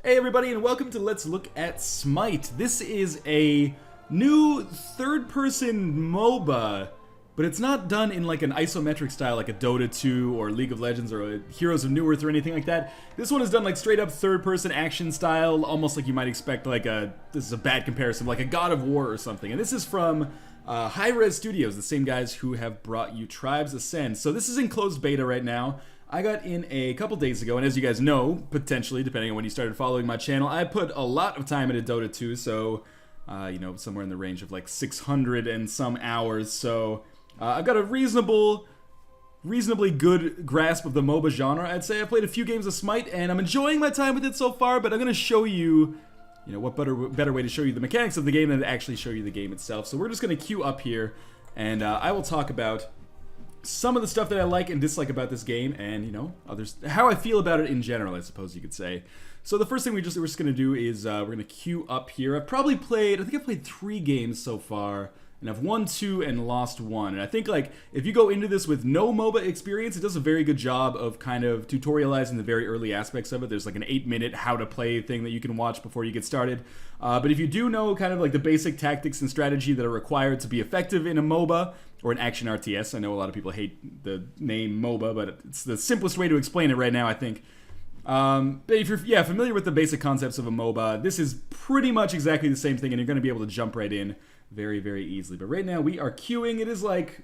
Hey everybody, and welcome to Let's Look at Smite. This is a new third-person MOBA, but it's not done in like an isometric style like a Dota 2 or League of Legends or a Heroes of New Earth or anything like that. This one is done like straight up third-person action style, almost like you might expect like this is a bad comparison, like a God of War or something. And this is from Hi-Rez Studios, the same guys who have brought you Tribes Ascend. So this is in closed beta right now. I got in a couple days ago, and as you guys know, potentially, depending on when you started following my channel, I put a lot of time into Dota 2, so, you know, somewhere in the range of like 600 and some hours, so I've got a reasonably good grasp of the MOBA genre, I'd say. I've played a few games of Smite, and I'm enjoying my time with it so far, but I'm going to show you, what better way to show you the mechanics of the game than to actually show you the game itself. So we're just going to queue up here, and I will talk about some of the stuff that I like and dislike about this game, and others, how I feel about it in general, I suppose you could say. So the first thing we're just gonna do is we're gonna queue up here. I've probably played, I think I've played 3 games so far, and I've won 2 and lost 1. And I think like if you go into this with no MOBA experience, it does a very good job of kind of tutorializing the very early aspects of it. There's like an 8-minute how to play thing that you can watch before you get started. But if you do know kind of like the basic tactics and strategy that are required to be effective in a MOBA or an action RTS, I know a lot of people hate the name MOBA, but it's the simplest way to explain it right now, I think. But if you're familiar with the basic concepts of a MOBA, this is pretty much exactly the same thing, and you're going to be able to jump right in very, very easily. But right now we are queuing. It is like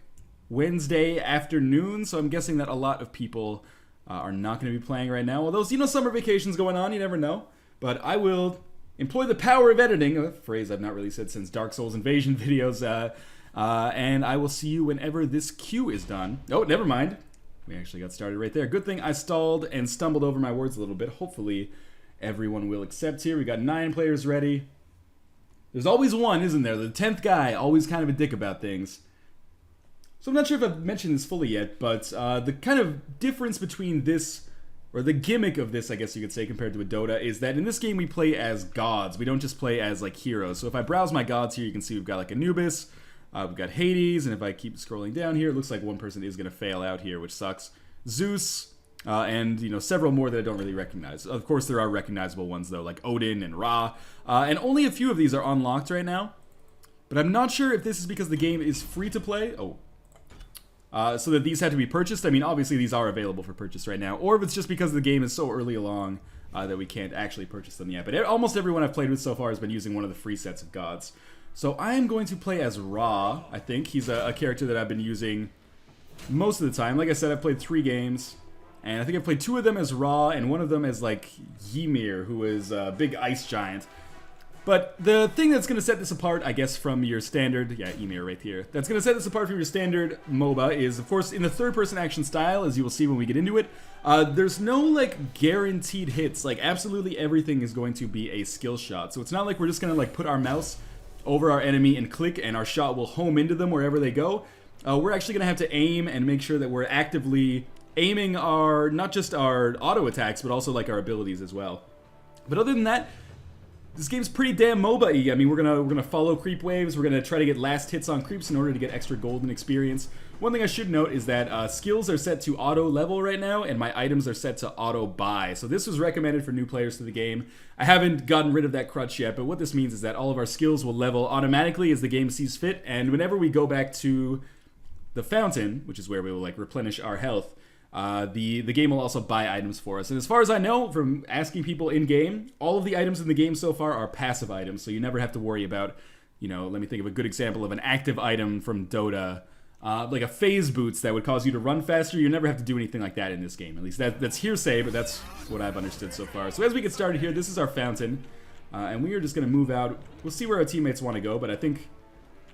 Wednesday afternoon, so I'm guessing that a lot of people are not going to be playing right now. Although, summer vacation's going on, you never know. But I will employ the power of editing, a phrase I've not really said since Dark Souls Invasion videos, and I will see you whenever this queue is done. Oh, never mind. We actually got started right there. Good thing I stalled and stumbled over my words a little bit. Hopefully everyone will accept here. We got 9 players ready. There's always one, isn't there? The 10th guy, always kind of a dick about things. So I'm not sure if I've mentioned this fully yet, but the kind of difference between this, or the gimmick of this, I guess you could say, compared to a Dota, is that in this game we play as gods. We don't just play as like heroes. So if I browse my gods here, you can see we've got like Anubis, we've got Hades, and if I keep scrolling down here, it looks like one person is going to fail out here, which sucks. Zeus, and several more that I don't really recognize. Of course, there are recognizable ones though, like Odin and Ra, and only a few of these are unlocked right now. But I'm not sure if this is because the game is free to play. So that these had to be purchased. I mean, obviously these are available for purchase right now, or if it's just because the game is so early along that we can't actually purchase them yet. But almost everyone I've played with so far has been using one of the free sets of gods. So I am going to play as Ra, I think. He's a character that I've been using most of the time. Like I said, I've played 3 games, and I think I've played 2 of them as Ra, and one of them as, like, Ymir, who is a big ice giant. But the thing that's going to set this apart, I guess, from your standard... Yeah, Ymir right here. That's going to set this apart from your standard MOBA is, of course, in the third-person action style, as you will see when we get into it, there's no, like, guaranteed hits. Like, absolutely everything is going to be a skill shot. So it's not like we're just going to, like, put our mouse over our enemy and click, and our shot will home into them wherever they go. We're actually going to have to aim and make sure that we're actively aiming our, not just our auto attacks, but also like our abilities as well. But other than that, this game's pretty damn MOBA-y. I mean, we're gonna follow creep waves. We're gonna try to get last hits on creeps in order to get extra golden experience. One thing I should note is that skills are set to auto level right now, and my items are set to auto buy. So this was recommended for new players to the game. I haven't gotten rid of that crutch yet, but what this means is that all of our skills will level automatically as the game sees fit, and whenever we go back to the fountain, which is where we will like replenish our health, the game will also buy items for us. And as far as I know, from asking people in-game, all of the items in the game so far are passive items, so you never have to worry about, let me think of a good example of an active item from Dota, like a phase boots that would cause you to run faster. You never have to do anything like that in this game. At least that's hearsay, but that's what I've understood so far. So as we get started here, this is our fountain, and we are just going to move out. We'll see where our teammates want to go, but I think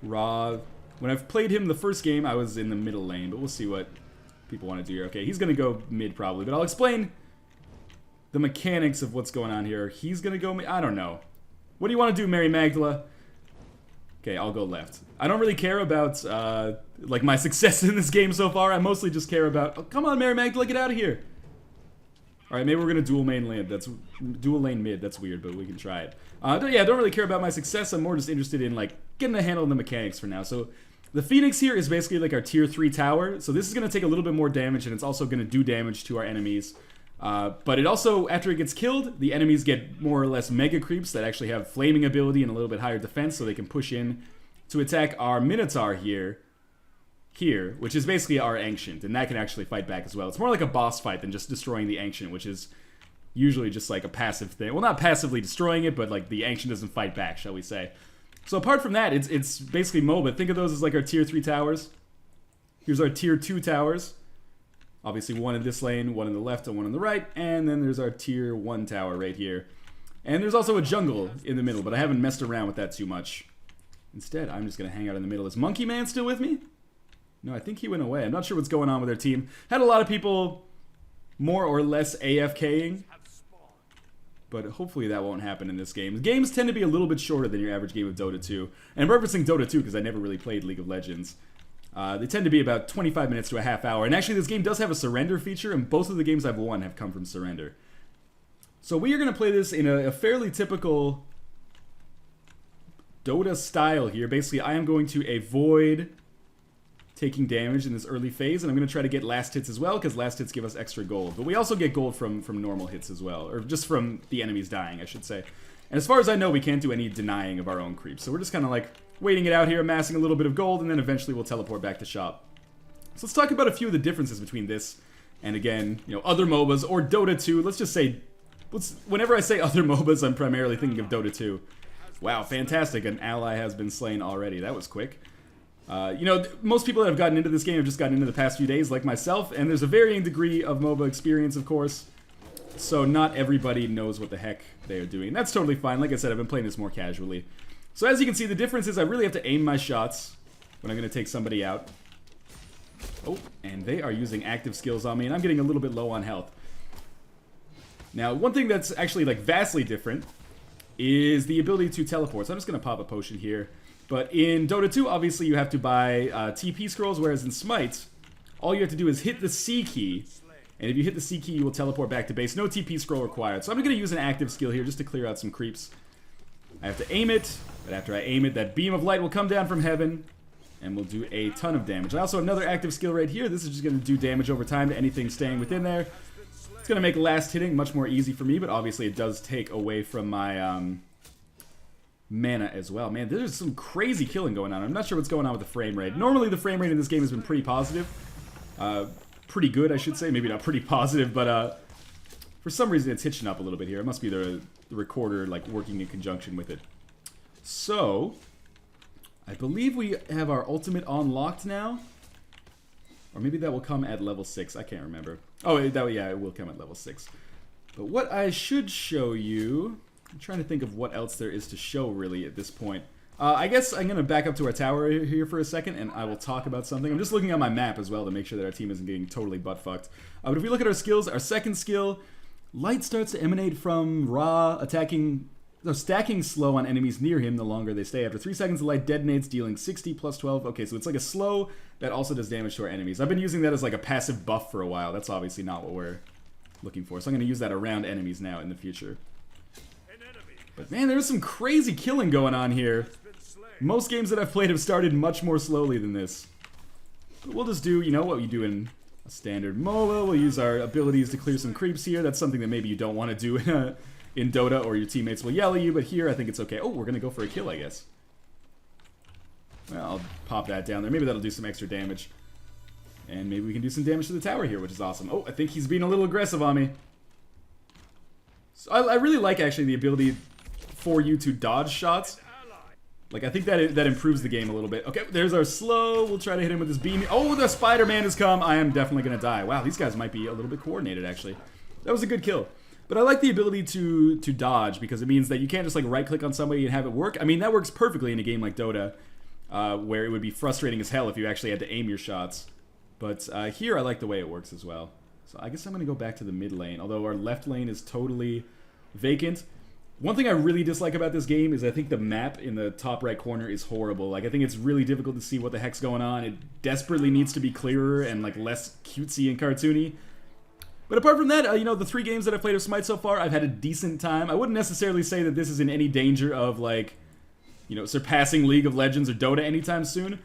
Ra, when I've played him the first game, I was in the middle lane, but we'll see what people want to do here. Okay, he's going to go mid probably, but I'll explain the mechanics of what's going on here. He's going to go mid. I don't know. What do you want to do, Mary Magdala? Okay, I'll go left. I don't really care about, like, my success in this game so far. I mostly just care about... Oh, come on, Mary Magdala, get out of here. Alright, maybe we're going to dual lane mid. That's weird, but we can try it. Yeah, I don't really care about my success. I'm more just interested in, like, getting a handle on the mechanics for now. So the Phoenix here is basically like our tier 3 tower. So this is going to take a little bit more damage, and it's also going to do damage to our enemies. But it also, after it gets killed, the enemies get more or less mega creeps that actually have flaming ability and a little bit higher defense, so they can push in to attack our Minotaur here, which is basically our Ancient, and that can actually fight back as well. It's more like a boss fight than just destroying the Ancient, which is usually just like a passive thing. Well, not passively destroying it, but like the Ancient doesn't fight back, shall we say. So apart from that, it's basically MOBA. Think of those as like our tier 3 towers. Here's our tier 2 towers. Obviously one in this lane, one in the left, and one on the right. And then there's our tier 1 tower right here. And there's also a jungle in the middle, but I haven't messed around with that too much. Instead, I'm just going to hang out in the middle. Is Monkey Man still with me? No, I think he went away. I'm not sure what's going on with our team. Had a lot of people more or less AFKing. But hopefully that won't happen in this game. Games tend to be a little bit shorter than your average game of Dota 2. And I'm referencing Dota 2 because I never really played League of Legends. They tend to be about 25 minutes to a half hour. And actually this game does have a surrender feature, and both of the games I've won have come from surrender. So we are going to play this in a fairly typical Dota style here. Basically, I am going to avoid taking damage in this early phase, and I'm going to try to get last hits as well, because last hits give us extra gold. But we also get gold from normal hits as well, or just from the enemies dying, I should say. And as far as I know, we can't do any denying of our own creeps, so we're just kind of like waiting it out here, amassing a little bit of gold, and then eventually we'll teleport back to shop. So let's talk about a few of the differences between this and, again, you know, other MOBAs or Dota 2. Let's just say, whenever I say other MOBAs, I'm primarily thinking of Dota 2. Wow, fantastic, an ally has been slain already. That was quick. You know, most people that have gotten into this game have just gotten into the past few days, like myself, and there's a varying degree of MOBA experience, of course, so not everybody knows what the heck they are doing. That's totally fine. Like I said, I've been playing this more casually. So as you can see, the difference is I really have to aim my shots when I'm going to take somebody out. Oh, and they are using active skills on me, and I'm getting a little bit low on health. Now, one thing that's actually like vastly different is the ability to teleport. So I'm just going to pop a potion here. But in Dota 2, obviously, you have to buy TP scrolls, whereas in Smite, all you have to do is hit the C key. And if you hit the C key, you will teleport back to base. No TP scroll required. So I'm going to use an active skill here just to clear out some creeps. I have to aim it, but after I aim it, that beam of light will come down from heaven and will do a ton of damage. I also have another active skill right here. This is just going to do damage over time to anything staying within there. It's going to make last hitting much more easy for me, but obviously it does take away from my mana as well. Man, there's some crazy killing going on. I'm not sure what's going on with the frame rate. Normally the frame rate in this game has been pretty positive. Pretty good, I should say. Maybe not pretty positive, but for some reason it's hitching up a little bit here. It must be the recorder like working in conjunction with it. So, I believe we have our ultimate unlocked now. Or maybe that will come at level 6. I can't remember. Oh, yeah, it will come at level 6. But what I should show you... I'm trying to think of what else there is to show, really, at this point. I guess I'm going to back up to our tower here for a second, and I will talk about something. I'm just looking at my map as well to make sure that our team isn't getting totally butt-fucked. But if we look at our skills, our second skill, light starts to emanate from Ra, stacking slow on enemies near him the longer they stay. After 3 seconds, the light detonates, dealing 60 plus 12. Okay, so it's like a slow that also does damage to our enemies. I've been using that as like a passive buff for a while. That's obviously not what we're looking for. So I'm going to use that around enemies now in the future. But man, there's some crazy killing going on here. Most games that I've played have started much more slowly than this. But we'll just do, you know, what you do in a standard MOBA. We'll use our abilities to clear some creeps here. That's something that maybe you don't want to do in Dota, or your teammates will yell at you, but here I think it's okay. Oh, we're going to go for a kill, I guess. Well, I'll pop that down there. Maybe that'll do some extra damage. And maybe we can do some damage to the tower here, which is awesome. Oh, I think he's being a little aggressive on me. So I really like, actually, the ability for you to dodge shots. Like, I think that improves the game a little bit. Okay, there's our slow. We'll try to hit him with this beam. Oh, the Spider-Man has come. I am definitely going to die. Wow, these guys might be a little bit coordinated, actually. That was a good kill. But I like the ability to dodge, because it means that you can't just, like, right-click on somebody and have it work. I mean, that works perfectly in a game like Dota, where it would be frustrating as hell if you actually had to aim your shots. But here, I like the way it works as well. So I guess I'm going to go back to the mid lane, although our left lane is totally vacant. One thing I really dislike about this game is I think the map in the top right corner is horrible. Like, I think it's really difficult to see what the heck's going on. It desperately needs to be clearer and, like, less cutesy and cartoony. But apart from that, you know, the 3 games that I've played of Smite so far, I've had a decent time. I wouldn't necessarily say that this is in any danger of, like, you know, surpassing League of Legends or Dota anytime soon.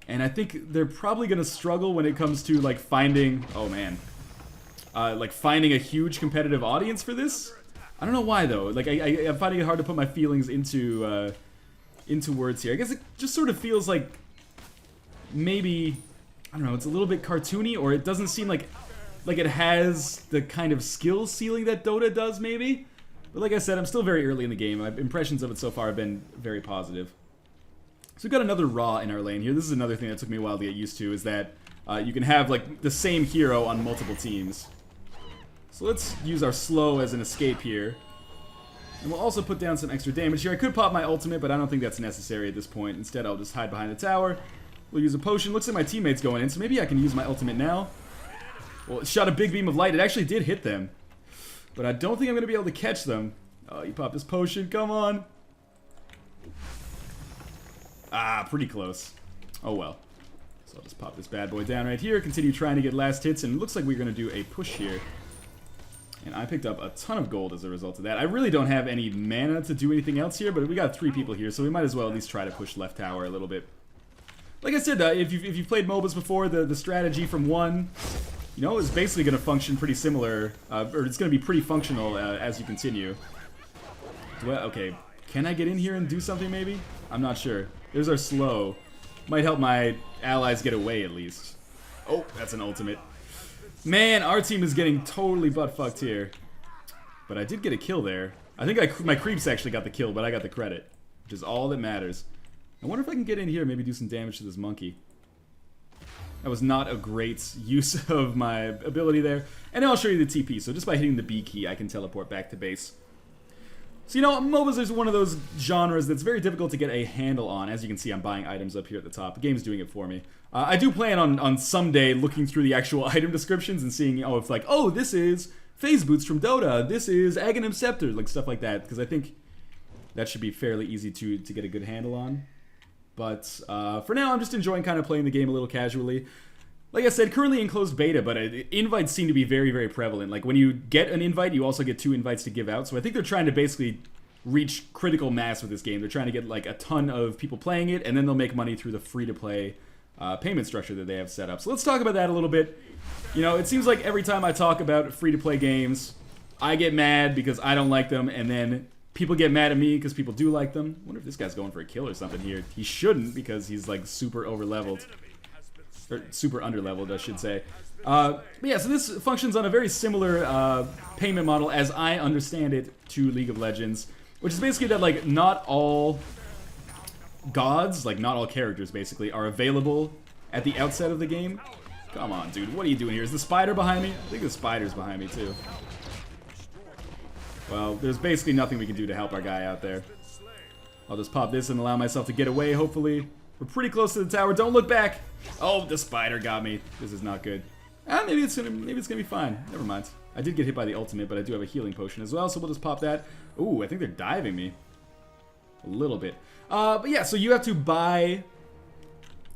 And I think they're probably going to struggle when it comes to, like, finding... Oh, man. like finding a huge competitive audience for this. I don't know why though. Like I'm finding it hard to put my feelings into words here. I guess it just sort of feels like maybe, I don't know, it's a little bit cartoony, or it doesn't seem like it has the kind of skill ceiling that Dota does maybe. But like I said, I'm still very early in the game. My impressions of it so far have been very positive. So we've got another Raw in our lane here. This is another thing that took me a while to get used to, is that you can have like the same hero on multiple teams. So let's use our slow as an escape here. And we'll also put down some extra damage here. I could pop my ultimate, but I don't think that's necessary at this point. Instead, I'll just hide behind the tower. We'll use a potion. Looks like my teammate's going in, so maybe I can use my ultimate now. Well, it shot a big beam of light. It actually did hit them. But I don't think I'm going to be able to catch them. Oh, you pop this potion. Come on. Ah, pretty close. Oh, well. So I'll just pop this bad boy down right here. Continue trying to get last hits. And it looks like we're going to do a push here. And I picked up a ton of gold as a result of that. I really don't have any mana to do anything else here. But we got 3 people here. So we might as well at least try to push left tower a little bit. Like I said, if you've played MOBAs before, the strategy from one, you know, is basically going to function pretty similar, or it's going to be pretty functional as you continue. Okay, can I get in here and do something maybe? I'm not sure. There's our slow. Might help my allies get away at least. Oh, that's an ultimate. Man, our team is getting totally butt-fucked here. But I did get a kill there. I think my creeps actually got the kill, but I got the credit, which is all that matters. I wonder if I can get in here and maybe do some damage to this monkey. That was not a great use of my ability there. And I'll show you the TP. So just by hitting the B key, I can teleport back to base. So, you know, MOBAs is one of those genres that's very difficult to get a handle on. As you can see, I'm buying items up here at the top. The game's doing it for me. I do plan on someday looking through the actual item descriptions and seeing, oh, if like, oh, this is Phase Boots from Dota. This is Aghanim Scepter, like stuff like that. Because I think that should be fairly easy to get a good handle on. But for now, I'm just enjoying kind of playing the game a little casually. Like I said, currently in closed beta, but invites seem to be very, very prevalent. Like when you get an invite, you also get 2 invites to give out. So I think they're trying to basically reach critical mass with this game. They're trying to get like a ton of people playing it, and then they'll make money through the free-to-play payment structure that they have set up. So let's talk about that a little bit. You know, it seems like every time I talk about free-to-play games, I get mad because I don't like them, and then people get mad at me because people do like them. I wonder if this guy's going for a kill or something here. He shouldn't, because he's like super over-leveled. Or super under-leveled, I should say. But yeah, so this functions on a very similar payment model as I understand it to League of Legends. Which is basically that like not all gods, like not all characters basically, are available at the outset of the game. Come on, dude, what are you doing here? Is the spider behind me? I think the spider's behind me too. Well, there's basically nothing we can do to help our guy out there. I'll just pop this and allow myself to get away, hopefully. We're pretty close to the tower. Don't look back. Oh, the spider got me. This is not good. Maybe it's gonna be fine. Never mind. I did get hit by the ultimate, but I do have a healing potion as well, so we'll just pop that. Ooh, I think they're diving me. A little bit. But yeah, so you have to buy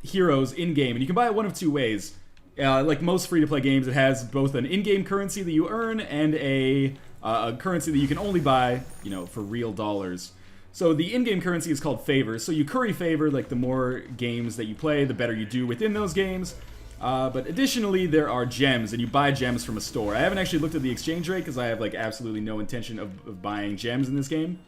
heroes in-game, and you can buy it one of 2 ways. Like most free-to-play games, it has both an in-game currency that you earn and a currency that you can only buy, you know, for real dollars. So the in-game currency is called favors. So you curry favor, like the more games that you play, the better you do within those games. But additionally, there are gems, and you buy gems from a store. I haven't actually looked at the exchange rate because I have like absolutely no intention of buying gems in this game,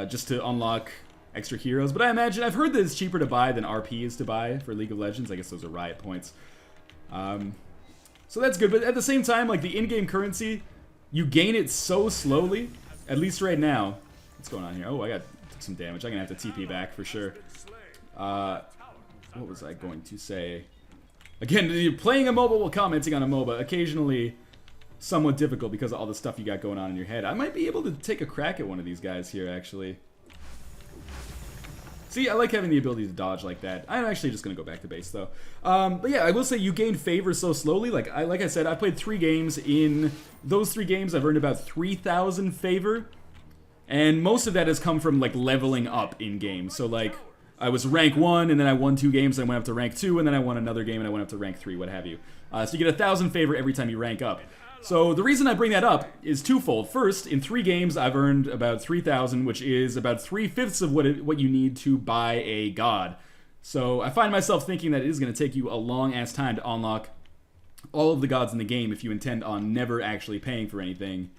just to unlock extra heroes. But I imagine, I've heard that it's cheaper to buy than RP is to buy for League of Legends. I guess those are Riot points. So that's good, but at the same time, like the in-game currency, you gain it so slowly, at least right now. What's going on here? Oh, took some damage. I'm gonna have to TP back for sure. What was I going to say? Again, playing a MOBA while commenting on a MOBA, occasionally somewhat difficult because of all the stuff you got going on in your head. I might be able to take a crack at one of these guys here, actually. See, I like having the ability to dodge like that. I'm actually just going to go back to base, though. But yeah, I will say you gain favor so slowly. Like I said, I played 3 games. In those 3 games, I've earned about 3,000 favor. And most of that has come from, like, leveling up in-game. So, like, I was rank 1, and then I won 2 games, and I went up to rank 2, and then I won another game, and I went up to rank 3, what have you. So you get 1,000 favor every time you rank up. So the reason I bring that up is twofold. First, in 3 games, I've earned about 3,000, which is about 3/5 of what you need to buy a god. So I find myself thinking that it is going to take you a long-ass time to unlock all of the gods in the game if you intend on never actually paying for anything.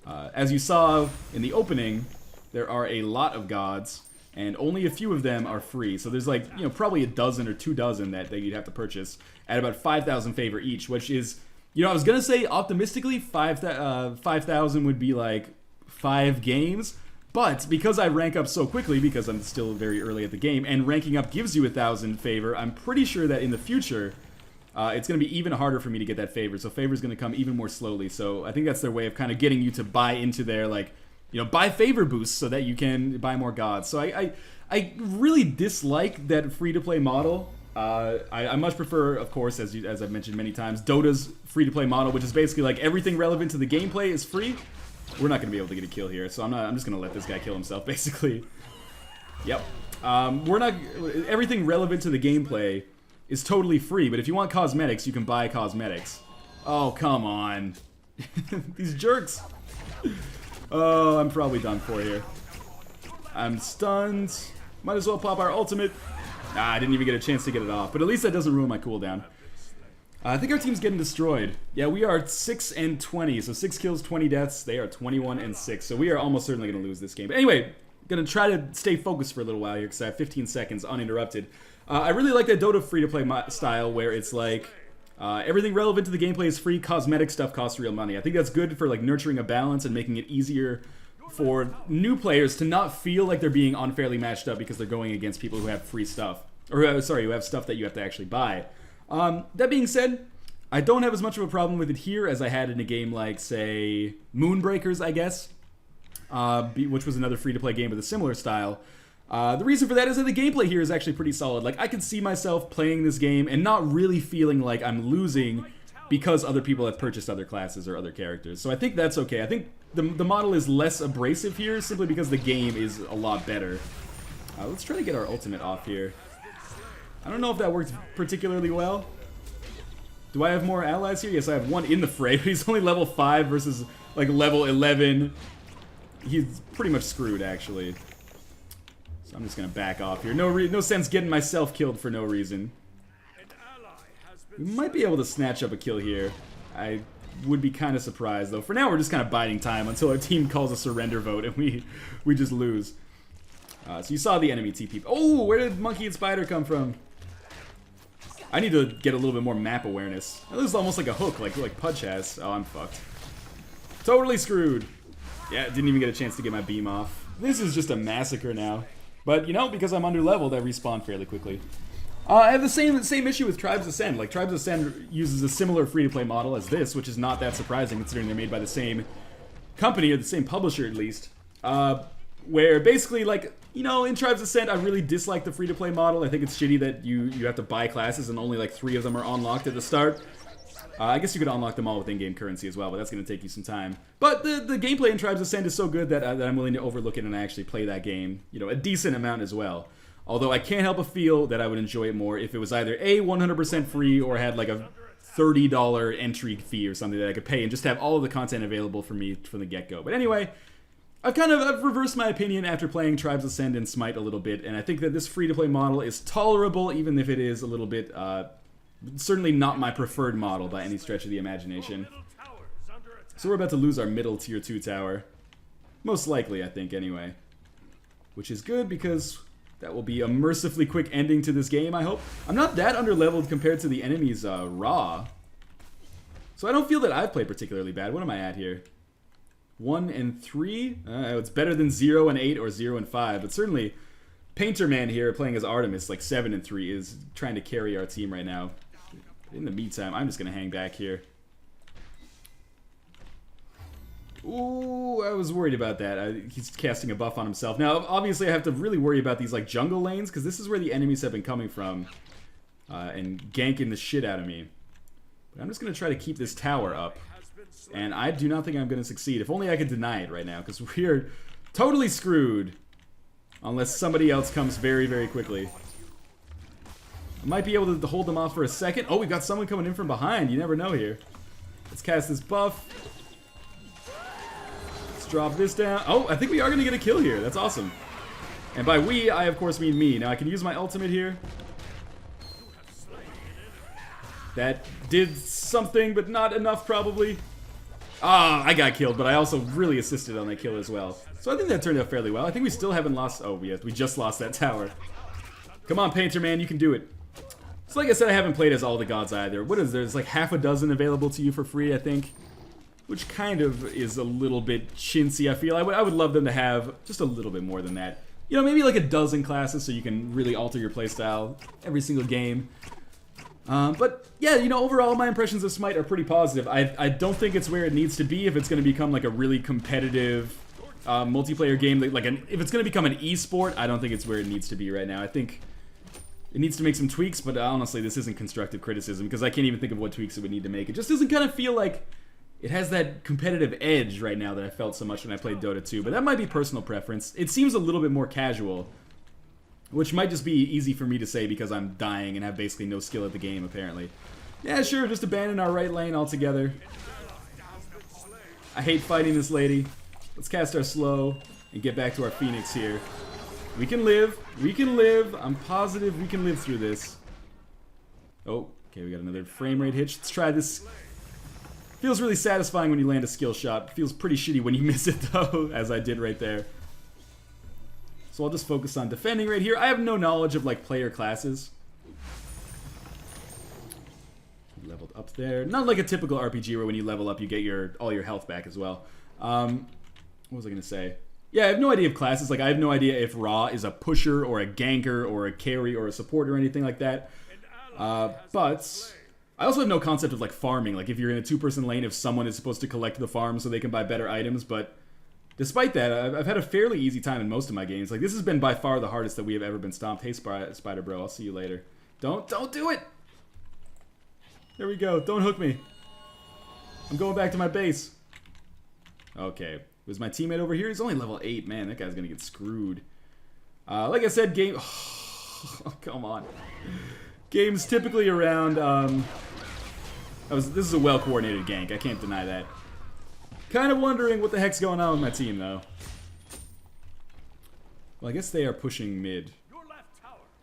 As you saw in the opening, there are a lot of gods, and only a few of them are free. So there's like, you know, probably a dozen or 2 dozen that you'd have to purchase at about 5,000 favor each, which is, you know, I was gonna say optimistically 5,000 would be like 5 games, but because I rank up so quickly, because I'm still very early at the game, and ranking up gives you 1,000 favor, I'm pretty sure that in the future, it's going to be even harder for me to get that favor. So favor is going to come even more slowly. So I think that's their way of kind of getting you to buy into their, like, you know, buy favor boosts so that you can buy more gods. So I really dislike that free-to-play model. I much prefer, of course, as I've mentioned many times, Dota's free-to-play model, which is basically like everything relevant to the gameplay is free. We're not going to be able to get a kill here, so I'm just going to let this guy kill himself, basically. Yep. Everything relevant to the gameplay is totally free, but if you want cosmetics, you can buy cosmetics. Oh, come on. These jerks. Oh, I'm probably done for here. I'm stunned. Might as well pop our ultimate. Ah, I didn't even get a chance to get it off, but at least that doesn't ruin my cooldown. I think our team's getting destroyed. Yeah, we are 6 and 20, so 6 kills, 20 deaths. They are 21 and 6, so we are almost certainly going to lose this game. But anyway, gonna try to stay focused for a little while here because I have 15 seconds uninterrupted. I really like that Dota free-to-play style where it's like everything relevant to the gameplay is free, cosmetic stuff costs real money. I think that's good for like nurturing a balance and making it easier for new players to not feel like they're being unfairly matched up because they're going against people who have free stuff. Or, sorry, who have stuff that you have to actually buy. That being said, I don't have as much of a problem with it here as I had in a game like, say, Moonbreakers, I guess, which was another free-to-play game with a similar style. The reason for that is that the gameplay here is actually pretty solid. Like, I can see myself playing this game and not really feeling like I'm losing because other people have purchased other classes or other characters. So I think that's okay. I think the model is less abrasive here simply because the game is a lot better. Let's try to get our ultimate off here. I don't know if that worked particularly well. Do I have more allies here? Yes, I have one in the fray, but he's only level 5 versus like level 11. He's pretty much screwed, actually. So I'm just gonna back off here. No sense getting myself killed for no reason. We might be able to snatch up a kill here. I would be kind of surprised, though. For now, we're just kind of biding time until our team calls a surrender vote and we just lose. So you saw the enemy TP. Oh, where did Monkey and Spider come from? I need to get a little bit more map awareness. This is almost like a hook, like Pudge has. Oh, I'm fucked. Totally screwed. Yeah, didn't even get a chance to get my beam off. This is just a massacre now. But, you know, because I'm under-leveled, I respawn fairly quickly. I have the same issue with Tribes Ascend. Like, Tribes Ascend uses a similar free-to-play model as this, which is not that surprising considering they're made by the same company, or the same publisher at least. Where basically, like, you know, in Tribes Ascend, I really dislike the free-to-play model. I think it's shitty that you have to buy classes and only like 3 of them are unlocked at the start. I guess you could unlock them all with in-game currency as well, but that's going to take you some time. But the gameplay in Tribes Ascend is so good that I'm willing to overlook it and actually play that game, you know, a decent amount as well. Although I can't help but feel that I would enjoy it more if it was either A, 100% free, or had like a $30 entry fee or something that I could pay and just have all of the content available for me from the get-go. But anyway, I've reversed my opinion after playing Tribes Ascend and Smite a little bit, and I think that this free-to-play model is tolerable, even if it is a little bit, certainly not my preferred model by any stretch of the imagination. So we're about to lose our middle tier 2 tower. Most likely, I think, anyway. Which is good because that will be a mercifully quick ending to this game, I hope. I'm not that underleveled compared to the enemy's Raw. So I don't feel that I've played particularly bad. What am I at here? 1 and 3? It's better than 0 and 8 or 0 and 5, but certainly Painter Man here playing as Artemis, like 7 and 3, is trying to carry our team right now. In the meantime, I'm just going to hang back here. Ooh, I was worried about that. He's casting a buff on himself. Now, obviously, I have to really worry about these like jungle lanes, because this is where the enemies have been coming from and ganking the shit out of me. But I'm just going to try to keep this tower up. And I do not think I'm going to succeed. If only I could deny it right now, because we're totally screwed. Unless somebody else comes very, very quickly. I might be able to hold them off for a second. Oh, we've got someone coming in from behind. You never know here. Let's cast this buff. Let's drop this down. Oh, I think we are going to get a kill here. That's awesome. And by we, I of course mean me. Now I can use my ultimate here. That did something, but not enough probably. Ah, I got killed, but I also really assisted on that kill as well. So I think that turned out fairly well. I think we still haven't lost... Oh, we just lost that tower. Come on, Painter Man, you can do it. So like I said, I haven't played as all the gods either. What is there? There's like half a dozen available to you for free, I think. Which kind of is a little bit chintzy, I feel. I would love them to have just a little bit more than that. You know, maybe like a dozen classes so you can really alter your playstyle every single game. But yeah, you know, overall my impressions of Smite are pretty positive. I don't think it's where it needs to be if it's going to become like a really competitive multiplayer game. Like if it's going to become an esport, I don't think it's where it needs to be right now. I think it needs to make some tweaks, but honestly, this isn't constructive criticism because I can't even think of what tweaks it would need to make. It just doesn't kind of feel like it has that competitive edge right now that I felt so much when I played Dota 2, but that might be personal preference. It seems a little bit more casual. Which might just be easy for me to say because I'm dying and have basically no skill at the game, apparently. Yeah, sure, just abandon our right lane altogether. I hate fighting this lady. Let's cast our slow and get back to our Phoenix here. We can live. We can live. I'm positive we can live through this. Oh, okay, we got another frame rate hitch. Let's try this. Feels really satisfying when you land a skill shot. Feels pretty shitty when you miss it, though, as I did right there. So I'll just focus on defending right here. I have no knowledge of like player classes. Leveled up there. Not like a typical RPG where when you level up you get all your health back as well. What was I gonna say? Yeah, I have no idea of classes. Like I have no idea if Ra is a pusher or a ganker or a carry or a support or anything like that. But I also have no concept of like farming. Like if you're in a two-person lane, if someone is supposed to collect the farm so they can buy better items, but despite that, I've had a fairly easy time in most of my games. Like, this has been by far the hardest that we have ever been stomped. Hey, Spider Bro, I'll see you later. Don't do it! There we go. Don't hook me. I'm going back to my base. Okay. Was my teammate over here? He's only level 8. Man, that guy's gonna get screwed. Like I said, Oh, come on. Games typically around, this is a well-coordinated gank. I can't deny that. Kind of wondering what the heck's going on with my team, though. Well, I guess they are pushing mid.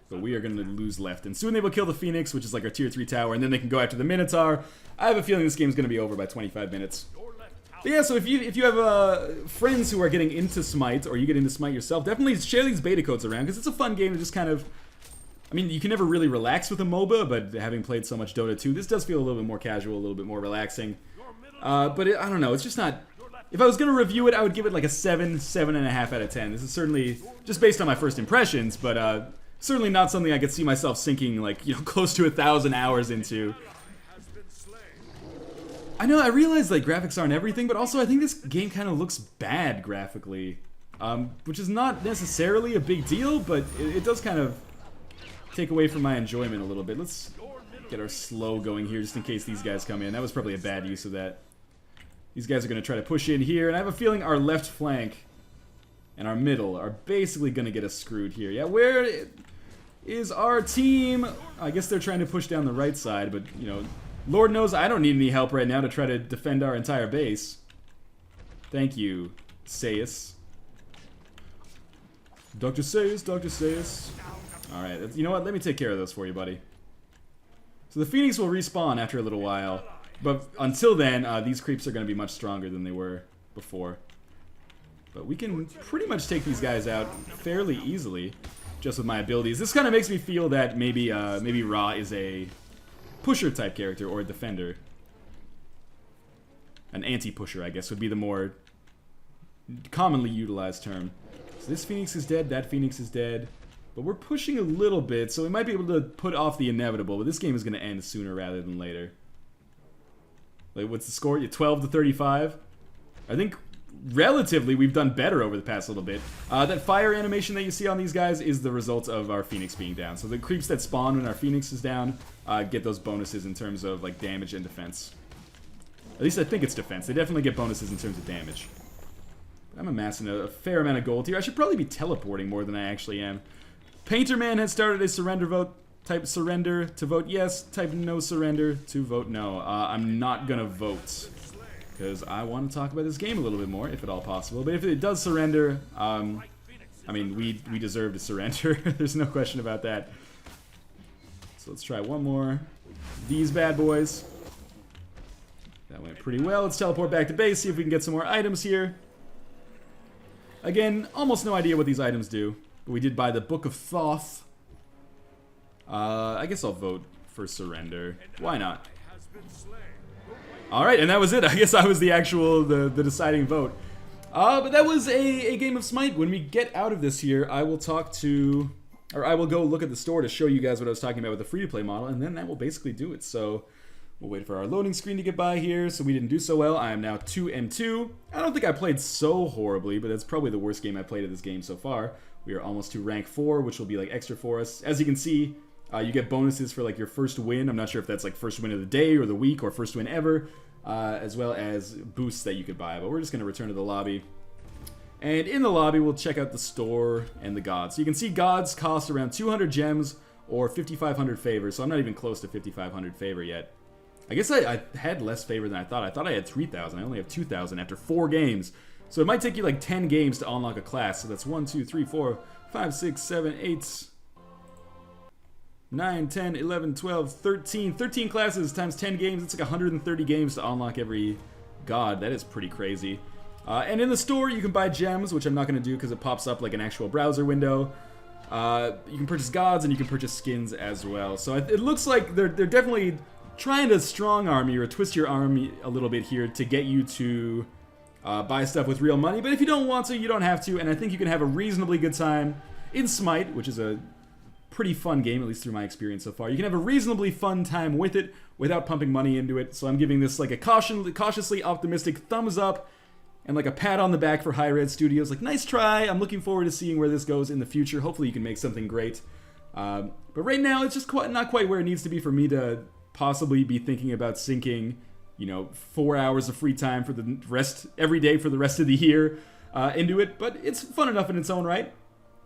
But we are going to lose left. And soon they will kill the Phoenix, which is like our tier 3 tower, and then they can go after the Minotaur. I have a feeling this game's going to be over by 25 minutes. But yeah, so if you have friends who are getting into Smite, or you get into Smite yourself, definitely share these beta codes around, because it's a fun game to just kind of... I mean, you can never really relax with a MOBA, but having played so much Dota 2, this does feel a little bit more casual, a little bit more relaxing. But I don't know, it's just not... If I was going to review it, I would give it like a 7, 7.5 out of 10. This is certainly just based on my first impressions, but certainly not something I could see myself sinking like, you know, close to 1,000 hours into. I know, I realize like graphics aren't everything, but also I think this game kind of looks bad graphically. Which is not necessarily a big deal, but it does kind of take away from my enjoyment a little bit. Let's get our slow going here just in case these guys come in. That was probably a bad use of that. These guys are going to try to push in here, and I have a feeling our left flank and our middle are basically going to get us screwed here. Yeah, where is our team? I guess they're trying to push down the right side, but, you know, Lord knows I don't need any help right now to try to defend our entire base. Thank you, Sayus. Dr. Sayus, Dr. Sayus. Alright, you know what? Let me take care of those for you, buddy. So the Phoenix will respawn after a little while. But until then, these creeps are going to be much stronger than they were before. But we can pretty much take these guys out fairly easily, just with my abilities. This kind of makes me feel that maybe Ra is a pusher type character or a defender. An anti-pusher, I guess, would be the more commonly utilized term. So this Phoenix is dead, that Phoenix is dead. But we're pushing a little bit, so we might be able to put off the inevitable. But this game is going to end sooner rather than later. Like, what's the score? 12 to 35? I think, relatively, we've done better over the past little bit. That fire animation that you see on these guys is the result of our Phoenix being down. So the creeps that spawn when our Phoenix is down get those bonuses in terms of, like, damage and defense. At least I think it's defense. They definitely get bonuses in terms of damage. I'm amassing a fair amount of gold here. I should probably be teleporting more than I actually am. Painter Man has started a surrender vote. Type surrender to vote yes, type no surrender to vote no. I'm not gonna vote, because I want to talk about this game a little bit more, if at all possible. But if it does surrender, I mean, we deserve to surrender. There's no question about that. So let's try one more. these bad boys. That went pretty well. Let's teleport back to base, see if we can get some more items here. Again, almost no idea what these items do. But we did buy the Book of Thoth. I guess I'll vote for surrender. Why not? Alright, and that was it. I guess I was the deciding vote. But that was a game of Smite. When we get out of this here, I will I will go look at the store to show you guys what I was talking about with the free-to-play model, and then that will basically do it. So we'll wait for our loading screen to get by here. So we didn't do so well. I am now 2-2. I don't think I played so horribly, but that's probably the worst game I played of this game so far. We are almost to rank 4, which will be like extra for us. As you can see, you get bonuses for like your first win. I'm not sure if that's like first win of the day or the week or first win ever, as well as boosts that you could buy. But we're just going to return to the lobby. And in the lobby, we'll check out the store and the gods. So you can see gods cost around 200 gems or 5,500 favor. So I'm not even close to 5,500 favor yet. I guess I had less favor than I thought. I thought I had 3,000. I only have 2,000 after 4 games. So it might take you like 10 games to unlock a class. So that's 1, 2, 3, 4, 5, 6, 7, 8, 9, 10, 11, 12, 13. 13 classes times 10 games. It's like 130 games to unlock every god. That is pretty crazy. And in the store, you can buy gems, which I'm not going to do because it pops up like an actual browser window. You can purchase gods and you can purchase skins as well. So it looks like they're definitely trying to strong arm you or twist your arm a little bit here to get you to buy stuff with real money. But if you don't want to, you don't have to. And I think you can have a reasonably good time in Smite, which is a pretty fun game, at least through my experience so far. You can have a reasonably fun time with it without pumping money into it. So I'm giving this like a cautiously optimistic thumbs up and like a pat on the back for Hi-Rez Studios. Like, nice try. I'm looking forward to seeing where this goes in the future. Hopefully you can make something great. But right now, it's just not quite where it needs to be for me to possibly be thinking about sinking, 4 hours of free time for the rest, every day for the rest of the year into it. But it's fun enough in its own right.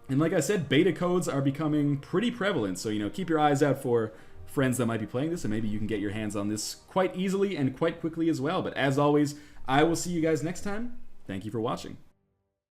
And like I said, beta codes are becoming pretty prevalent. So, keep your eyes out for friends that might be playing this, and maybe you can get your hands on this quite easily and quite quickly as well. But as always, I will see you guys next time. Thank you for watching.